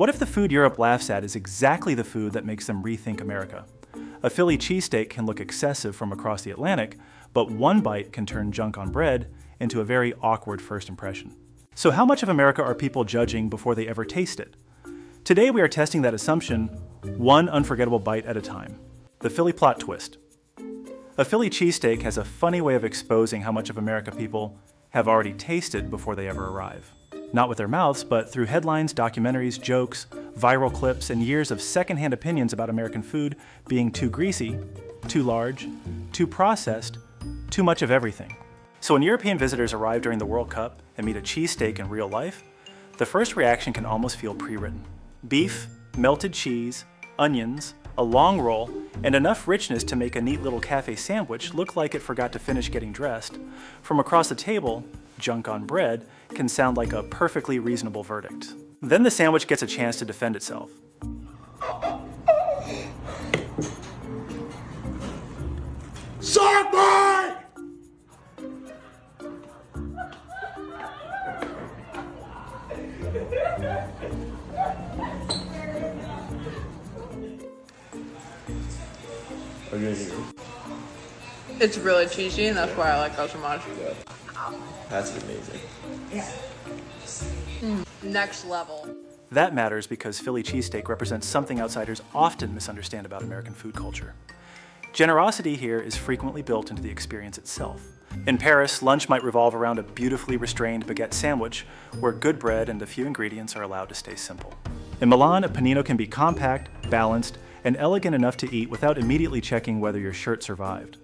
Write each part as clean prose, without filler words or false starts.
What if the food Europe laughs at is exactly the food that makes them rethink America? A Philly cheesesteak can look excessive from across the Atlantic, but one bite can turn junk on bread into a very awkward first impression. So how much of America are people judging before they ever taste it? Today we are testing that assumption one unforgettable bite at a time. The Philly plot twist. A Philly cheesesteak has a funny way of exposing how much of America people have already tasted before they ever arrive. Not with their mouths, but through headlines, documentaries, jokes, viral clips, and years of secondhand opinions about American food being too greasy, too large, too processed, too much of everything. So when European visitors arrive during the World Cup and meet a cheesesteak in real life, the first reaction can almost feel pre-written. Beef, melted cheese, onions, a long roll, and enough richness to make a neat little cafe sandwich look like it forgot to finish getting dressed. From across the table, junk on bread can sound like a perfectly reasonable verdict. Then the sandwich gets a chance to defend itself. Soggy! Are you gonna eat it? It's really cheesy, and that's why I like it so much. Yeah. That's amazing. Next level. That matters because Philly cheesesteak represents something outsiders often misunderstand about American food culture. Generosity here is frequently built into the experience itself. In Paris, lunch might revolve around a beautifully restrained baguette sandwich where good bread and a few ingredients are allowed to stay simple. In Milan, a panino can be compact, balanced, and elegant enough to eat without immediately checking whether your shirt survived.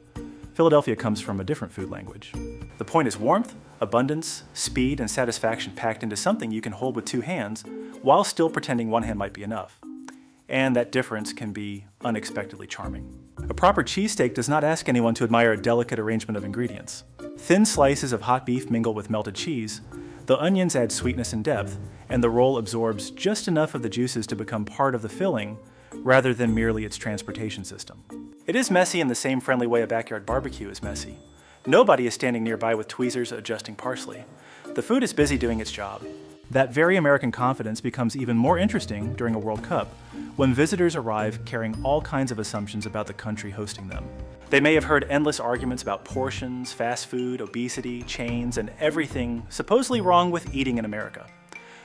Philadelphia comes from a different food language. The point is warmth, abundance, speed, and satisfaction packed into something you can hold with two hands while still pretending one hand might be enough. And that difference can be unexpectedly charming. A proper cheesesteak does not ask anyone to admire a delicate arrangement of ingredients. Thin slices of hot beef mingle with melted cheese, the onions add sweetness and depth, and the roll absorbs just enough of the juices to become part of the filling rather than merely its transportation system. It is messy in the same friendly way a backyard barbecue is messy. Nobody is standing nearby with tweezers adjusting parsley. The food is busy doing its job. That very American confidence becomes even more interesting during a World Cup, when visitors arrive carrying all kinds of assumptions about the country hosting them. They may have heard endless arguments about portions, fast food, obesity, chains, and everything supposedly wrong with eating in America.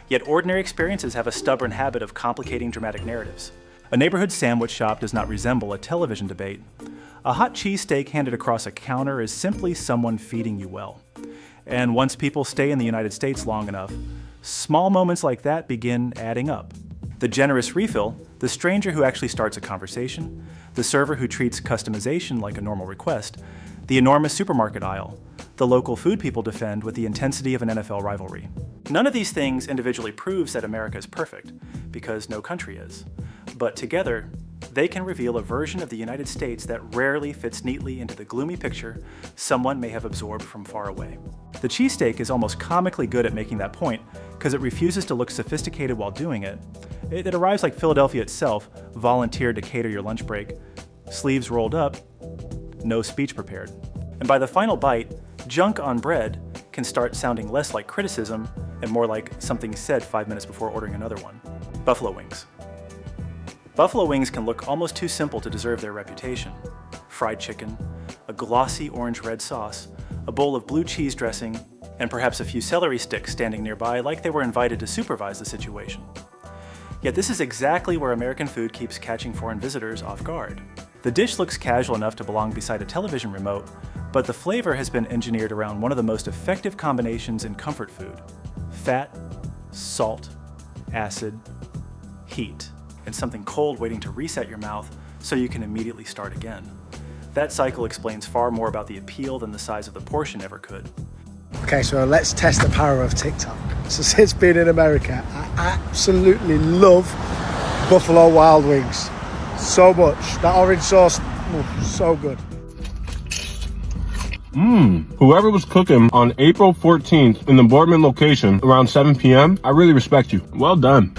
Yet ordinary experiences have a stubborn habit of complicating dramatic narratives. A neighborhood sandwich shop does not resemble a television debate. A hot cheesesteak handed across a counter is simply someone feeding you well. And once people stay in the United States long enough, small moments like that begin adding up. The generous refill, the stranger who actually starts a conversation, the server who treats customization like a normal request, the enormous supermarket aisle, the local food people defend with the intensity of an NFL rivalry. None of these things individually proves that America is perfect, because no country is. But together, they can reveal a version of the United States that rarely fits neatly into the gloomy picture someone may have absorbed from far away. The cheesesteak is almost comically good at making that point because it refuses to look sophisticated while doing it. It arrives like Philadelphia itself, volunteered to cater your lunch break, sleeves rolled up, no speech prepared. And by the final bite, junk on bread can start sounding less like criticism and more like something said 5 minutes before ordering another one. Buffalo wings. Buffalo wings can look almost too simple to deserve their reputation. Fried chicken, a glossy orange-red sauce, a bowl of blue cheese dressing, and perhaps a few celery sticks standing nearby like they were invited to supervise the situation. Yet this is exactly where American food keeps catching foreign visitors off guard. The dish looks casual enough to belong beside a television remote, but the flavor has been engineered around one of the most effective combinations in comfort food: fat, salt, acid, heat, and something cold waiting to reset your mouth so you can immediately start again. That cycle explains far more about the appeal than the size of the portion ever could. Okay, so let's test the power of TikTok. So since being in America, I absolutely love Buffalo Wild Wings. So much. That orange sauce, so good. Whoever was cooking on April 14th in the Boardman location around 7 p.m., I really respect you. Well done.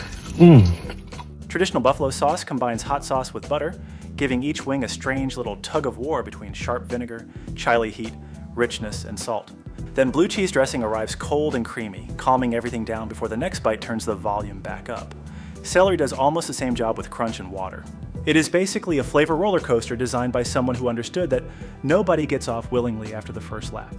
Traditional buffalo sauce combines hot sauce with butter, giving each wing a strange little tug-of-war between sharp vinegar, chili heat, richness, and salt. Then blue cheese dressing arrives cold and creamy, calming everything down before the next bite turns the volume back up. Celery does almost the same job with crunch and water. It is basically a flavor roller coaster designed by someone who understood that nobody gets off willingly after the first lap.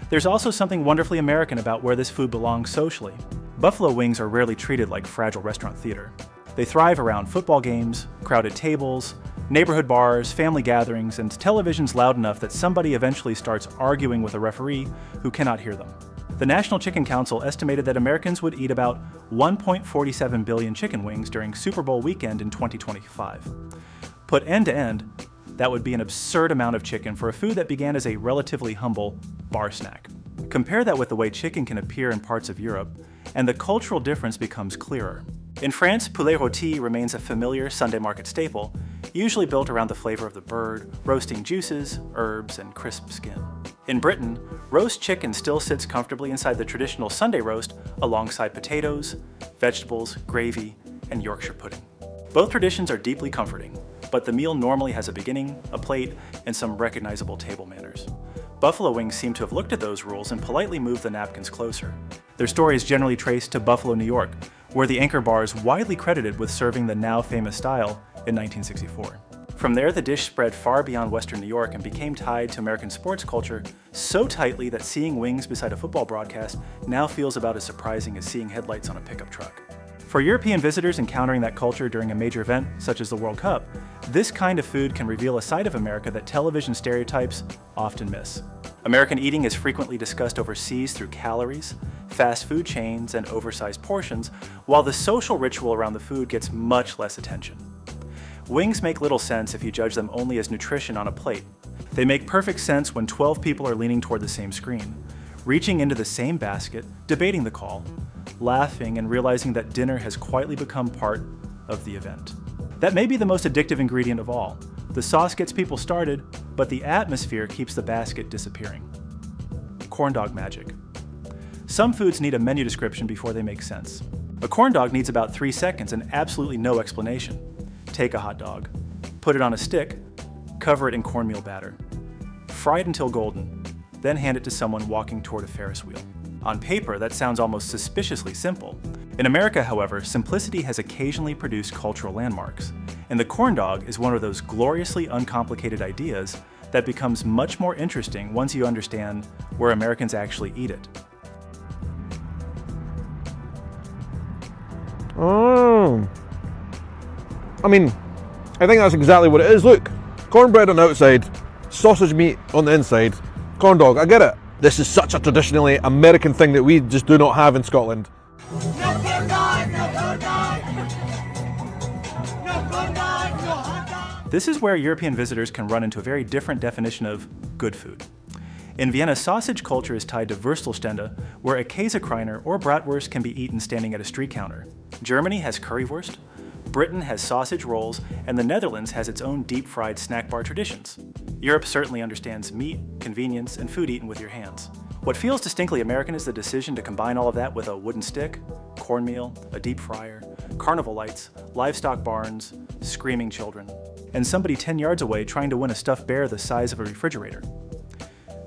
There's also something wonderfully American about where this food belongs socially. Buffalo wings are rarely treated like fragile restaurant theater. They thrive around football games, crowded tables, neighborhood bars, family gatherings, and televisions loud enough that somebody eventually starts arguing with a referee who cannot hear them. The National Chicken Council estimated that Americans would eat about 1.47 billion chicken wings during Super Bowl weekend in 2025. Put end to end, that would be an absurd amount of chicken for a food that began as a relatively humble bar snack. Compare that with the way chicken can appear in parts of Europe, and the cultural difference becomes clearer. In France, poulet rôti remains a familiar Sunday market staple, usually built around the flavor of the bird, roasting juices, herbs, and crisp skin. In Britain, roast chicken still sits comfortably inside the traditional Sunday roast alongside potatoes, vegetables, gravy, and Yorkshire pudding. Both traditions are deeply comforting, but the meal normally has a beginning, a plate, and some recognizable table manners. Buffalo wings seem to have looked at those rules and politely moved the napkins closer. Their story is generally traced to Buffalo, New York, where the Anchor Bar is widely credited with serving the now famous style in 1964. From there, the dish spread far beyond Western New York and became tied to American sports culture so tightly that seeing wings beside a football broadcast now feels about as surprising as seeing headlights on a pickup truck. For European visitors encountering that culture during a major event, such as the World Cup, this kind of food can reveal a side of America that television stereotypes often miss. American eating is frequently discussed overseas through calories, fast food chains, and oversized portions, while the social ritual around the food gets much less attention. Wings make little sense if you judge them only as nutrition on a plate. They make perfect sense when 12 people are leaning toward the same screen, reaching into the same basket, debating the call, laughing and realizing that dinner has quietly become part of the event. That may be the most addictive ingredient of all. The sauce gets people started, but the atmosphere keeps the basket disappearing. Corn dog magic. Some foods need a menu description before they make sense. A corn dog needs about 3 seconds and absolutely no explanation. Take a hot dog, put it on a stick, cover it in cornmeal batter. Fry it until golden, then hand it to someone walking toward a Ferris wheel. On paper, that sounds almost suspiciously simple. In America, however, simplicity has occasionally produced cultural landmarks, and the corn dog is one of those gloriously uncomplicated ideas that becomes much more interesting once you understand where Americans actually eat it. Oh. I mean, I think that's exactly what it is. Look, cornbread on the outside, sausage meat on the inside, corn dog, I get it. This is such a traditionally American thing that we just do not have in Scotland. This is where European visitors can run into a very different definition of good food. In Vienna, sausage culture is tied to Würstelstände, where a Käsekreiner or bratwurst can be eaten standing at a street counter. Germany has currywurst, Britain has sausage rolls, and the Netherlands has its own deep-fried snack bar traditions. Europe certainly understands meat, convenience, and food eaten with your hands. What feels distinctly American is the decision to combine all of that with a wooden stick, cornmeal, a deep fryer, carnival lights, livestock barns, screaming children, and somebody 10 yards away trying to win a stuffed bear the size of a refrigerator.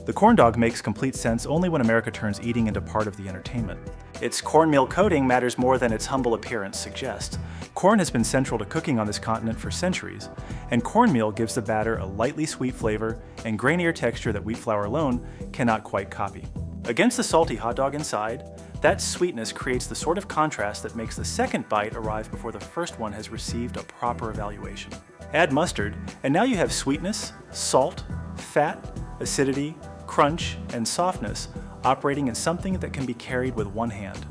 The corn dog makes complete sense only when America turns eating into part of the entertainment. Its cornmeal coating matters more than its humble appearance suggests. Corn has been central to cooking on this continent for centuries, and cornmeal gives the batter a lightly sweet flavor and grainier texture that wheat flour alone cannot quite copy. Against the salty hot dog inside, that sweetness creates the sort of contrast that makes the second bite arrive before the first one has received a proper evaluation. Add mustard, and now you have sweetness, salt, fat, acidity, crunch, and softness operating in something that can be carried with one hand.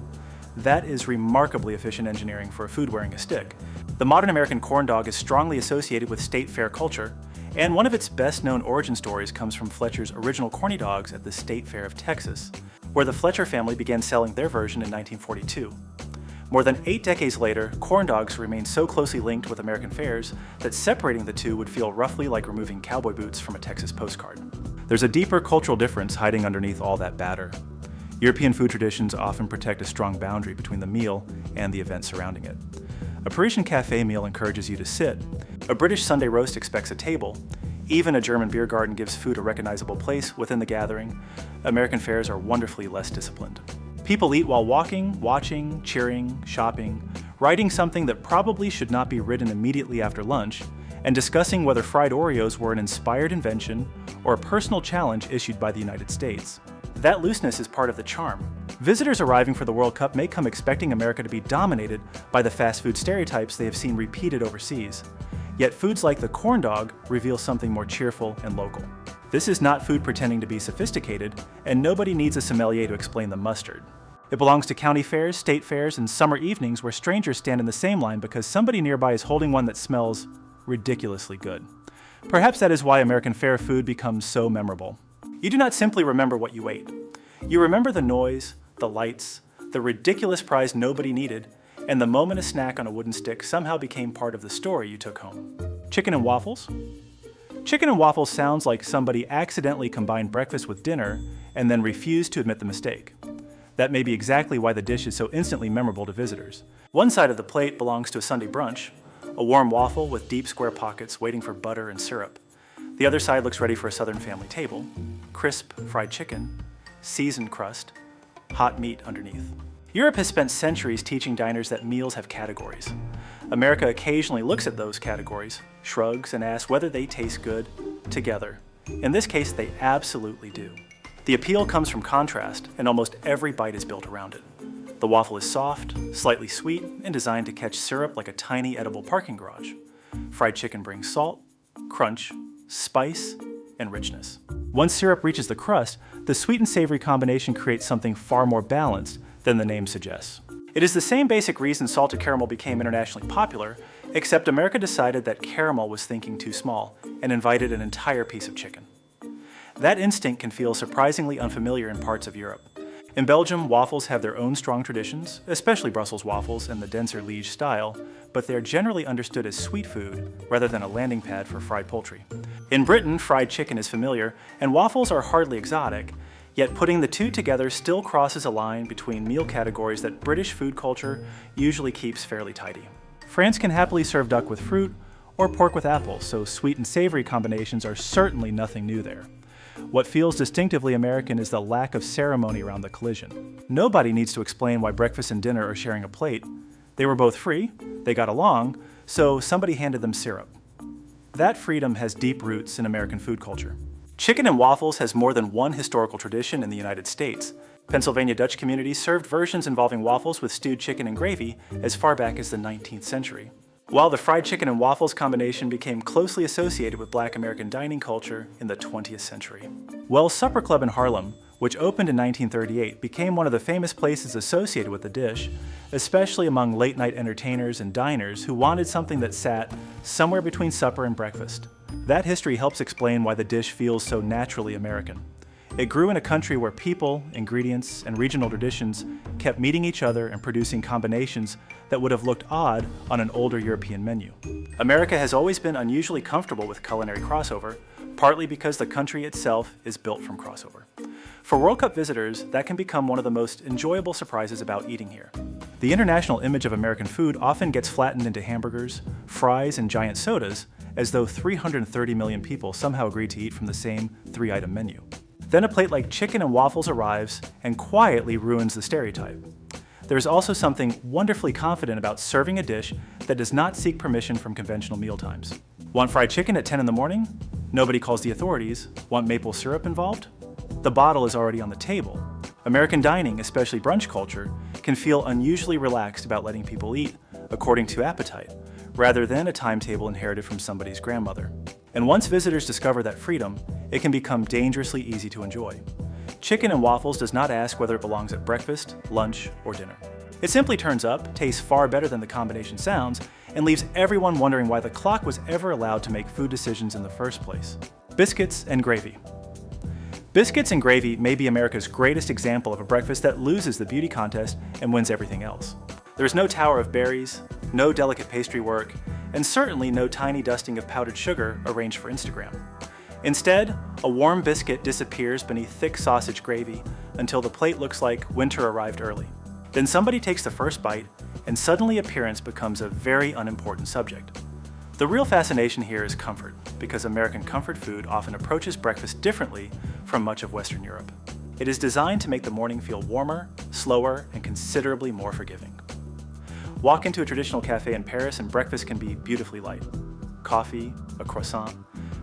That is remarkably efficient engineering for a food wearing a stick. The modern American corn dog is strongly associated with state fair culture, and one of its best-known origin stories comes from Fletcher's original corny dogs at the State Fair of Texas, where the Fletcher family began selling their version in 1942. More than 8 decades later, corn dogs remain so closely linked with American fairs that separating the two would feel roughly like removing cowboy boots from a Texas postcard. There's a deeper cultural difference hiding underneath all that batter. European food traditions often protect a strong boundary between the meal and the event surrounding it. A Parisian cafe meal encourages you to sit. A British Sunday roast expects a table. Even a German beer garden gives food a recognizable place within the gathering. American fairs are wonderfully less disciplined. People eat while walking, watching, cheering, shopping, writing something that probably should not be written immediately after lunch, and discussing whether fried Oreos were an inspired invention or a personal challenge issued by the United States. That looseness is part of the charm. Visitors arriving for the World Cup may come expecting America to be dominated by the fast food stereotypes they have seen repeated overseas. Yet foods like the corn dog reveal something more cheerful and local. This is not food pretending to be sophisticated, and nobody needs a sommelier to explain the mustard. It belongs to county fairs, state fairs, and summer evenings where strangers stand in the same line because somebody nearby is holding one that smells ridiculously good. Perhaps that is why American fair food becomes so memorable. You do not simply remember what you ate. You remember the noise, the lights, the ridiculous prize nobody needed, and the moment a snack on a wooden stick somehow became part of the story you took home. Chicken and waffles? Chicken and waffles sounds like somebody accidentally combined breakfast with dinner and then refused to admit the mistake. That may be exactly why the dish is so instantly memorable to visitors. One side of the plate belongs to a Sunday brunch, a warm waffle with deep square pockets waiting for butter and syrup. The other side looks ready for a Southern family table, crisp fried chicken, seasoned crust, hot meat underneath. Europe has spent centuries teaching diners that meals have categories. America occasionally looks at those categories, shrugs, and asks whether they taste good together. In this case, they absolutely do. The appeal comes from contrast, and almost every bite is built around it. The waffle is soft, slightly sweet, and designed to catch syrup like a tiny edible parking garage. Fried chicken brings salt, crunch, spice, and richness. Once syrup reaches the crust, the sweet and savory combination creates something far more balanced than the name suggests. It is the same basic reason salted caramel became internationally popular, except America decided that caramel was thinking too small and invited an entire piece of chicken. That instinct can feel surprisingly unfamiliar in parts of Europe. In Belgium, waffles have their own strong traditions, especially Brussels waffles and the denser Liège style, but they are generally understood as sweet food rather than a landing pad for fried poultry. In Britain, fried chicken is familiar, and waffles are hardly exotic, yet putting the two together still crosses a line between meal categories that British food culture usually keeps fairly tidy. France can happily serve duck with fruit or pork with apples, so sweet and savory combinations are certainly nothing new there. What feels distinctively American is the lack of ceremony around the collision. Nobody needs to explain why breakfast and dinner are sharing a plate. They were both free, they got along, so somebody handed them syrup. That freedom has deep roots in American food culture. Chicken and waffles has more than one historical tradition in the United States. Pennsylvania Dutch communities served versions involving waffles with stewed chicken and gravy as far back as the 19th century. While the fried chicken and waffles combination became closely associated with Black American dining culture in the 20th century. Wells Supper Club in Harlem, which opened in 1938, became one of the famous places associated with the dish, especially among late-night entertainers and diners who wanted something that sat somewhere between supper and breakfast. That history helps explain why the dish feels so naturally American. It grew in a country where people, ingredients, and regional traditions kept meeting each other and producing combinations that would have looked odd on an older European menu. America has always been unusually comfortable with culinary crossover, partly because the country itself is built from crossover. For World Cup visitors, that can become one of the most enjoyable surprises about eating here. The international image of American food often gets flattened into hamburgers, fries, and giant sodas, as though 330 million people somehow agreed to eat from the same three-item menu. Then a plate like chicken and waffles arrives and quietly ruins the stereotype. There is also something wonderfully confident about serving a dish that does not seek permission from conventional mealtimes. Want fried chicken at 10 in the morning? Nobody calls the authorities. Want maple syrup involved? The bottle is already on the table. American dining, especially brunch culture, can feel unusually relaxed about letting people eat according to appetite, rather than a timetable inherited from somebody's grandmother. And once visitors discover that freedom, it can become dangerously easy to enjoy. Chicken and waffles does not ask whether it belongs at breakfast, lunch, or dinner. It simply turns up, tastes far better than the combination sounds, and leaves everyone wondering why the clock was ever allowed to make food decisions in the first place. Biscuits and gravy. Biscuits and gravy may be America's greatest example of a breakfast that loses the beauty contest and wins everything else. There's no tower of berries, no delicate pastry work, and certainly no tiny dusting of powdered sugar arranged for Instagram. Instead, a warm biscuit disappears beneath thick sausage gravy until the plate looks like winter arrived early. Then somebody takes the first bite, and suddenly appearance becomes a very unimportant subject. The real fascination here is comfort, because American comfort food often approaches breakfast differently from much of Western Europe. It is designed to make the morning feel warmer, slower, and considerably more forgiving. Walk into a traditional cafe in Paris and breakfast can be beautifully light. Coffee, a croissant,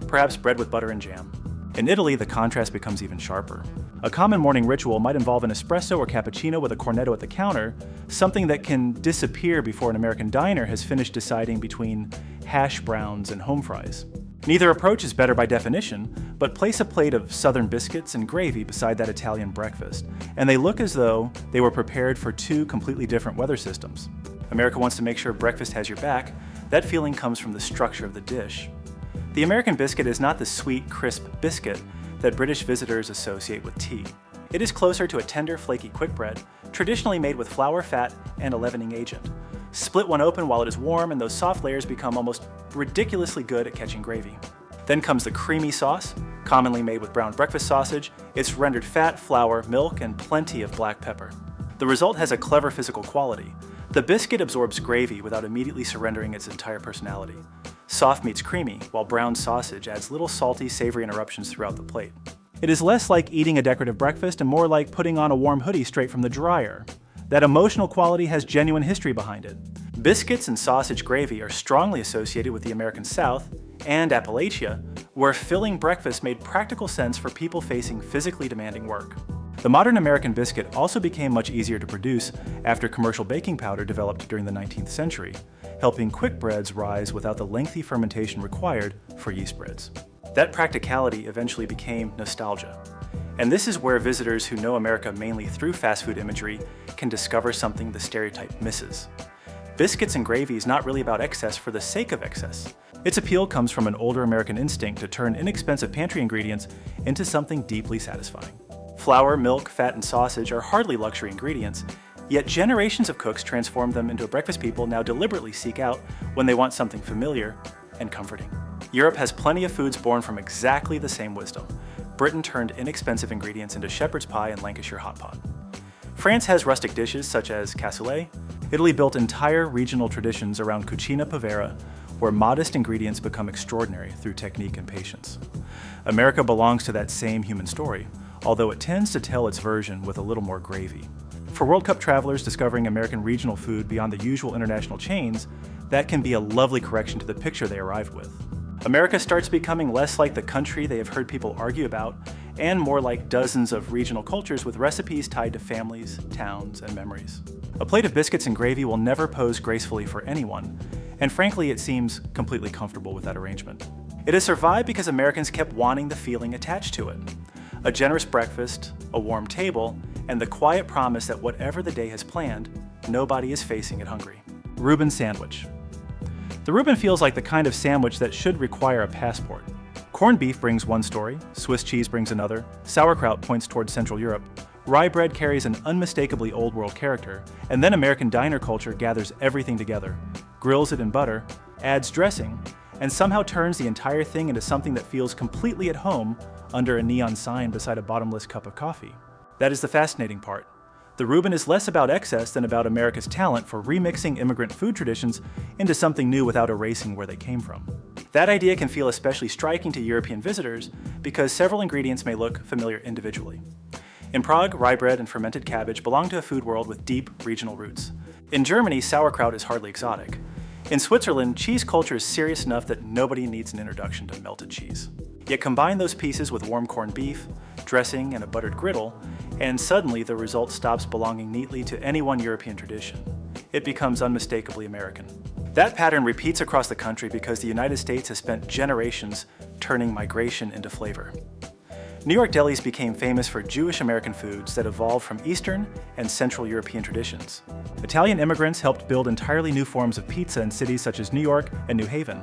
perhaps bread with butter and jam. In Italy, the contrast becomes even sharper. A common morning ritual might involve an espresso or cappuccino with a cornetto at the counter, something that can disappear before an American diner has finished deciding between hash browns and home fries. Neither approach is better by definition, but place a plate of southern biscuits and gravy beside that Italian breakfast, and they look as though they were prepared for two completely different weather systems. America wants to make sure breakfast has your back. That feeling comes from the structure of the dish. The American biscuit is not the sweet, crisp biscuit that British visitors associate with tea. It is closer to a tender, flaky quick bread, traditionally made with flour, fat, and a leavening agent. Split one open while it is warm, and those soft layers become almost ridiculously good at catching gravy. Then comes the creamy sauce, commonly made with brown breakfast sausage. It's rendered fat, flour, milk, and plenty of black pepper. The result has a clever physical quality. The biscuit absorbs gravy without immediately surrendering its entire personality. Soft meets creamy, while brown sausage adds little salty, savory interruptions throughout the plate. It is less like eating a decorative breakfast and more like putting on a warm hoodie straight from the dryer. That emotional quality has genuine history behind it. Biscuits and sausage gravy are strongly associated with the American South and Appalachia, where filling breakfast made practical sense for people facing physically demanding work. The modern American biscuit also became much easier to produce after commercial baking powder developed during the 19th century, helping quick breads rise without the lengthy fermentation required for yeast breads. That practicality eventually became nostalgia. And this is where visitors who know America mainly through fast food imagery can discover something the stereotype misses. Biscuits and gravy is not really about excess for the sake of excess. Its appeal comes from an older American instinct to turn inexpensive pantry ingredients into something deeply satisfying. Flour, milk, fat, and sausage are hardly luxury ingredients, yet generations of cooks transformed them into a breakfast people now deliberately seek out when they want something familiar and comforting. Europe has plenty of foods born from exactly the same wisdom. Britain turned inexpensive ingredients into shepherd's pie and Lancashire hot pot. France has rustic dishes such as cassoulet. Italy built entire regional traditions around cucina povera, where modest ingredients become extraordinary through technique and patience. America belongs to that same human story, although it tends to tell its version with a little more gravy. For World Cup travelers discovering American regional food beyond the usual international chains, that can be a lovely correction to the picture they arrived with. America starts becoming less like the country they have heard people argue about, and more like dozens of regional cultures with recipes tied to families, towns, and memories. A plate of biscuits and gravy will never pose gracefully for anyone, and frankly, it seems completely comfortable with that arrangement. It has survived because Americans kept wanting the feeling attached to it. A generous breakfast, a warm table, and the quiet promise that whatever the day has planned, nobody is facing it hungry. Reuben sandwich. The Reuben feels like the kind of sandwich that should require a passport. Corned beef brings one story, Swiss cheese brings another, sauerkraut points towards Central Europe, rye bread carries an unmistakably old world character, and then American diner culture gathers everything together, grills it in butter, adds dressing, and somehow turns the entire thing into something that feels completely at home under a neon sign beside a bottomless cup of coffee. That is the fascinating part. The Reuben is less about excess than about America's talent for remixing immigrant food traditions into something new without erasing where they came from. That idea can feel especially striking to European visitors because several ingredients may look familiar individually. In Prague, rye bread and fermented cabbage belong to a food world with deep regional roots. In Germany, sauerkraut is hardly exotic. In Switzerland, cheese culture is serious enough that nobody needs an introduction to melted cheese. Yet combine those pieces with warm corned beef, dressing, and a buttered griddle, and suddenly the result stops belonging neatly to any one European tradition. It becomes unmistakably American. That pattern repeats across the country because the United States has spent generations turning migration into flavor. New York delis became famous for Jewish American foods that evolved from Eastern and Central European traditions. Italian immigrants helped build entirely new forms of pizza in cities such as New York and New Haven.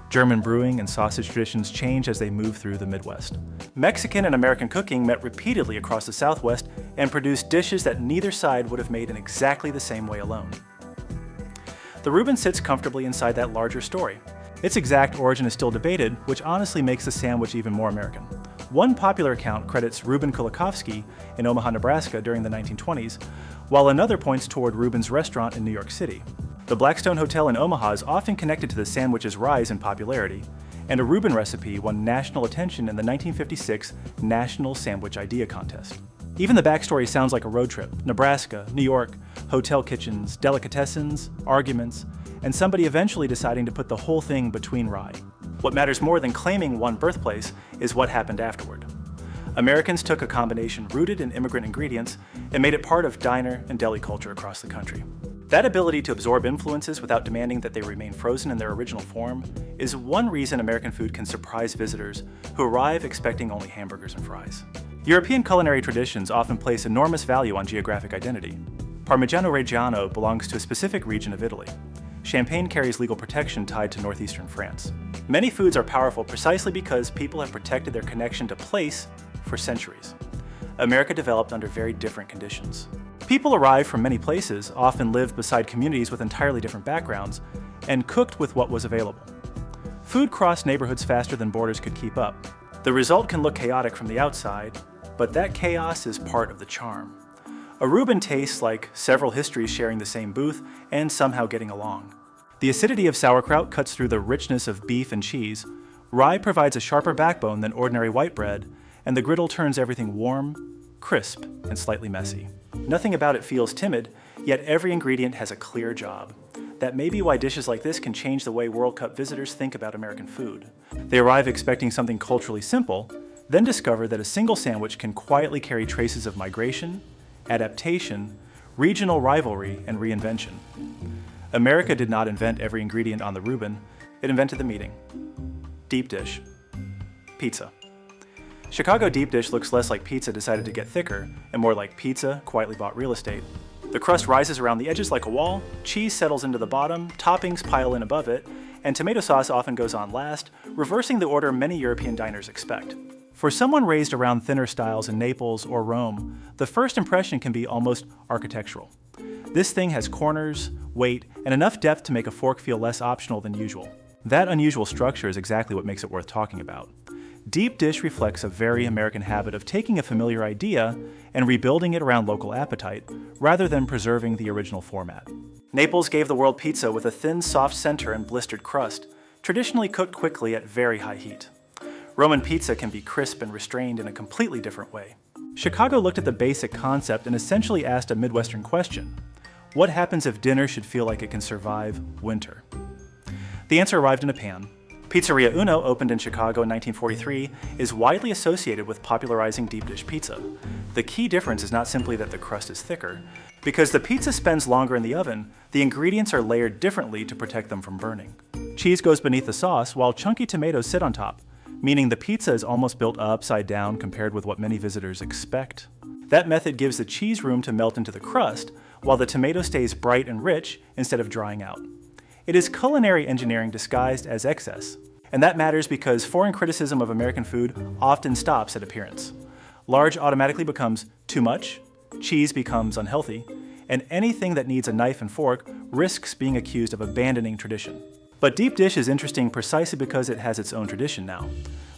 German brewing and sausage traditions changed as they moved through the Midwest. Mexican and American cooking met repeatedly across the Southwest and produced dishes that neither side would have made in exactly the same way alone. The Reuben sits comfortably inside that larger story. Its exact origin is still debated, which honestly makes the sandwich even more American. One popular account credits Reuben Kulikovsky in Omaha, Nebraska during the 1920s, while another points toward Reuben's restaurant in New York City. The Blackstone Hotel in Omaha is often connected to the sandwich's rise in popularity, and a Reuben recipe won national attention in the 1956 National Sandwich Idea Contest. Even the backstory sounds like a road trip. Nebraska, New York, hotel kitchens, delicatessens, arguments, and somebody eventually deciding to put the whole thing between rye. What matters more than claiming one birthplace is what happened afterward. Americans took a combination rooted in immigrant ingredients and made it part of diner and deli culture across the country. That ability to absorb influences without demanding that they remain frozen in their original form is one reason American food can surprise visitors who arrive expecting only hamburgers and fries. European culinary traditions often place enormous value on geographic identity. Parmigiano Reggiano belongs to a specific region of Italy. Champagne carries legal protection tied to northeastern France. Many foods are powerful precisely because people have protected their connection to place for centuries. America developed under very different conditions. People arrived from many places, often lived beside communities with entirely different backgrounds, and cooked with what was available. Food crossed neighborhoods faster than borders could keep up. The result can look chaotic from the outside, but that chaos is part of the charm. A Reuben tastes like several histories sharing the same booth and somehow getting along. The acidity of sauerkraut cuts through the richness of beef and cheese, rye provides a sharper backbone than ordinary white bread, and the griddle turns everything warm, crisp, and slightly messy. Nothing about it feels timid, yet every ingredient has a clear job. That may be why dishes like this can change the way World Cup visitors think about American food. They arrive expecting something culturally simple, then discover that a single sandwich can quietly carry traces of migration, adaptation, regional rivalry, and reinvention. America did not invent every ingredient on the Reuben, it invented the meeting. Deep dish. Pizza. Chicago deep dish looks less like pizza decided to get thicker, and more like pizza quietly bought real estate. The crust rises around the edges like a wall, cheese settles into the bottom, toppings pile in above it, and tomato sauce often goes on last, reversing the order many European diners expect. For someone raised around thinner styles in Naples or Rome, the first impression can be almost architectural. This thing has corners, weight, and enough depth to make a fork feel less optional than usual. That unusual structure is exactly what makes it worth talking about. Deep dish reflects a very American habit of taking a familiar idea and rebuilding it around local appetite, rather than preserving the original format. Naples gave the world pizza with a thin, soft center and blistered crust, traditionally cooked quickly at very high heat. Roman pizza can be crisp and restrained in a completely different way. Chicago looked at the basic concept and essentially asked a Midwestern question: what happens if dinner should feel like it can survive winter? The answer arrived in a pan. Pizzeria Uno, opened in Chicago in 1943, is widely associated with popularizing deep dish pizza. The key difference is not simply that the crust is thicker. Because the pizza spends longer in the oven, the ingredients are layered differently to protect them from burning. Cheese goes beneath the sauce, while chunky tomatoes sit on top, meaning the pizza is almost built upside down compared with what many visitors expect. That method gives the cheese room to melt into the crust, while the tomato stays bright and rich instead of drying out. It is culinary engineering disguised as excess, and that matters because foreign criticism of American food often stops at appearance. Large automatically becomes too much, cheese becomes unhealthy, and anything that needs a knife and fork risks being accused of abandoning tradition. But deep dish is interesting precisely because it has its own tradition now.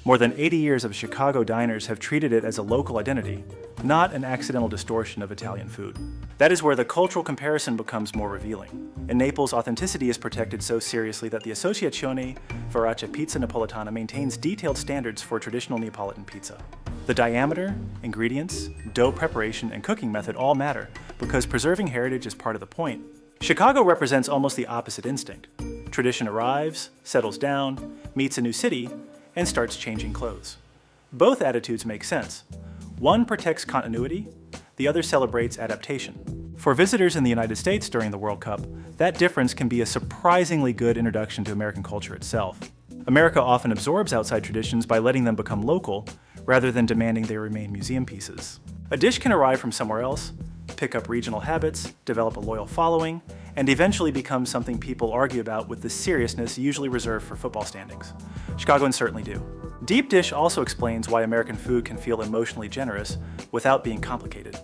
More than 80 years of Chicago diners have treated it as a local identity, not an accidental distortion of Italian food. That is where the cultural comparison becomes more revealing. In Naples, authenticity is protected so seriously that the Associazione Verace Pizza Napoletana maintains detailed standards for traditional Neapolitan pizza. The diameter, ingredients, dough preparation, and cooking method all matter because preserving heritage is part of the point. Chicago represents almost the opposite instinct. Tradition arrives, settles down, meets a new city, and starts changing clothes. Both attitudes make sense. One protects continuity, the other celebrates adaptation. For visitors in the United States during the World Cup, that difference can be a surprisingly good introduction to American culture itself. America often absorbs outside traditions by letting them become local, rather than demanding they remain museum pieces. A dish can arrive from somewhere else, pick up regional habits, develop a loyal following, and eventually become something people argue about with the seriousness usually reserved for football standings. Chicagoans certainly do. Deep dish also explains why American food can feel emotionally generous without being complicated.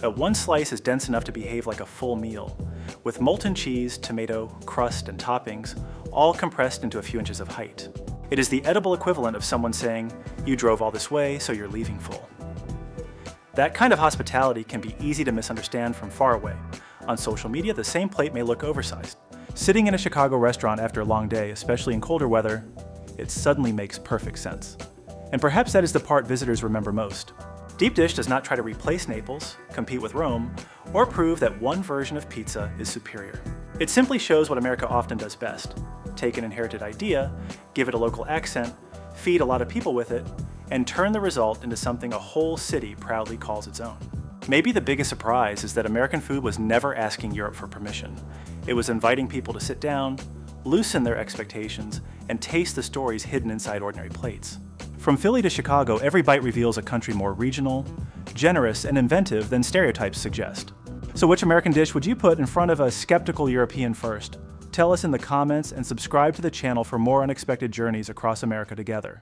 One slice is dense enough to behave like a full meal, with molten cheese, tomato, crust, and toppings all compressed into a few inches of height. It is the edible equivalent of someone saying, "You drove all this way, so you're leaving full." That kind of hospitality can be easy to misunderstand from far away. On social media, the same plate may look oversized. Sitting in a Chicago restaurant after a long day, especially in colder weather, it suddenly makes perfect sense. And perhaps that is the part visitors remember most. Deep dish does not try to replace Naples, compete with Rome, or prove that one version of pizza is superior. It simply shows what America often does best: take an inherited idea, give it a local accent, feed a lot of people with it, and turn the result into something a whole city proudly calls its own. Maybe the biggest surprise is that American food was never asking Europe for permission. It was inviting people to sit down, loosen their expectations, and taste the stories hidden inside ordinary plates. From Philly to Chicago, every bite reveals a country more regional, generous, and inventive than stereotypes suggest. So which American dish would you put in front of a skeptical European first? Tell us in the comments and subscribe to the channel for more unexpected journeys across America together.